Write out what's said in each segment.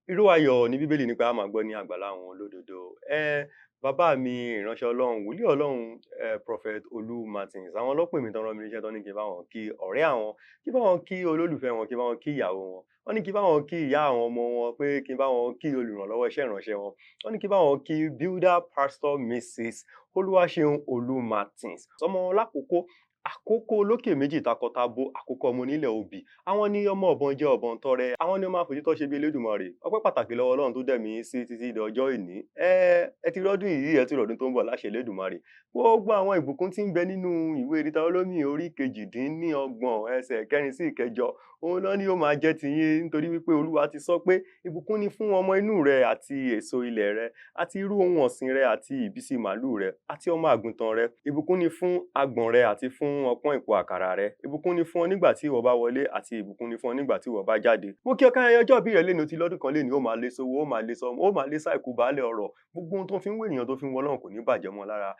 Irú ayọ̀ ní Bíbélì ní pé a máa gbọ́ ní àgbàlá àwọn olódodo. Bàbá mi ìránṣẹ́ Ọlọ́run, wòlíì Ọlọ́run, Prophet Olú Martins, àwọn ló pè mí tán rán mi níṣẹ́ tán ní kí n bá wọn kí ọ̀rẹ́ àwọn, kí n bá wọn kí olólùfẹ́ wọn, kí n bá wọn kí ìyàwó wọn. Wọ́n ní kí n bá wọn kí ìyá àwọn ọmọ wọn pé kí n bá wọn kí olùrànlọ́wọ́ iṣẹ́ ìránṣẹ́ wọn. Wọ́n ní kí n bá wọn kí Builder Pastor Mrs. Olúwaṣeun Olú Martins. Ọmọ wọn lákòókò, àkókò olókè méjì takọtabo, àkókò ọmọ onílẹ̀ obì. Àwọn ní ọmọ ọ̀bọn jẹ́ ọ̀bọn tọrẹ. Àwọn ní ọmọ àfòjútọ́ ṣe bí Elédùmarè. Ọpẹ́ pàtàkì lọ́wọ́ Ọlọ́run tó dẹ̀ mí sí títí di ọjọ́ ìní. Ẹ ti rọ́dún yìí, ẹ ti rọ̀dún tó ń bọ̀ láṣẹ Elédùmarè. Gbogbo àwọn ìbùkún tí ń bẹ nínú ìwé Deuteronomy orí kejìdínlọ́gbọ̀n ẹsẹ̀ kẹrin sí ìkẹjọ. Òun ló ní ó máa jẹ́ tiyín nítorí wípé Olúwa ti sọ pé ìbùkún ni fún ọmọ inú rẹ àti èso ilẹ̀ rẹ àti irú ohun ọ̀sìn rẹ àti ìbísí màlúù rẹ àti ọmọ àgùntàn rẹ. Ìbùkún ni fún agbọ̀n rẹ àti fún ọpọ́n ìpò àkàrà rẹ. Ìbùkún ni fún ọ nígbà tí ìwọ bá wọlé àti ìbùkún ni fún ọ nígbà tí ìwọ bá jáde. Mo kí ọ káyẹyẹ ọjọ́ ìbí rẹ lénìí, ó ti lọ́dún kan lénìí, ó máa lé sówó, ó máa lé sọ́mọ, ó máa lé sáìkú baálẹ̀ ọrọ̀. Gbogbo ohun tó fi ń wé ènìyàn tó fi ń wọ Ọlọ́run kò ní bàjẹ́ mọ́ lára.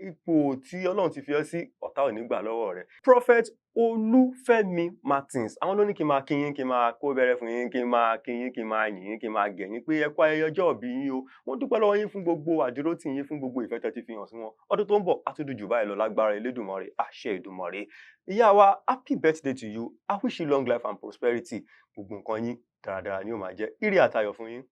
Ipò tí Ọlọ́run ti fi ọ́ sí, ọ̀tá ò ní gbà lọ́wọ́ rẹ. Prophet Olúfẹ́mi Martins, àwọn ló ní kí n máa kí yín, kí n máa kó bẹ̀rẹ̀ fún yín, kí n máa kí yín, kí n máa yìn yín, kí n máa gẹ̀ yín pé ẹ kú ayẹyẹ ọjọ́ ìbí yín o. Mo dúpẹ́ lọ́wọ́ yín fún gbogbo àdúrótì yín, fún gbogbo ìfẹ́ tẹ́ ti fi hàn sí wọn. Ọdún tó ń bọ̀ á tún dùn jù báyìí lọ lágbára Elédùmarè, àṣẹ Èdùmàrè. Ìyá wa, happy birthday to you. I wish you long life and prosperity. Gbogbo nǹkan yín dáradára ni ó máa jẹ́. Ire àtayọ̀ fún yín.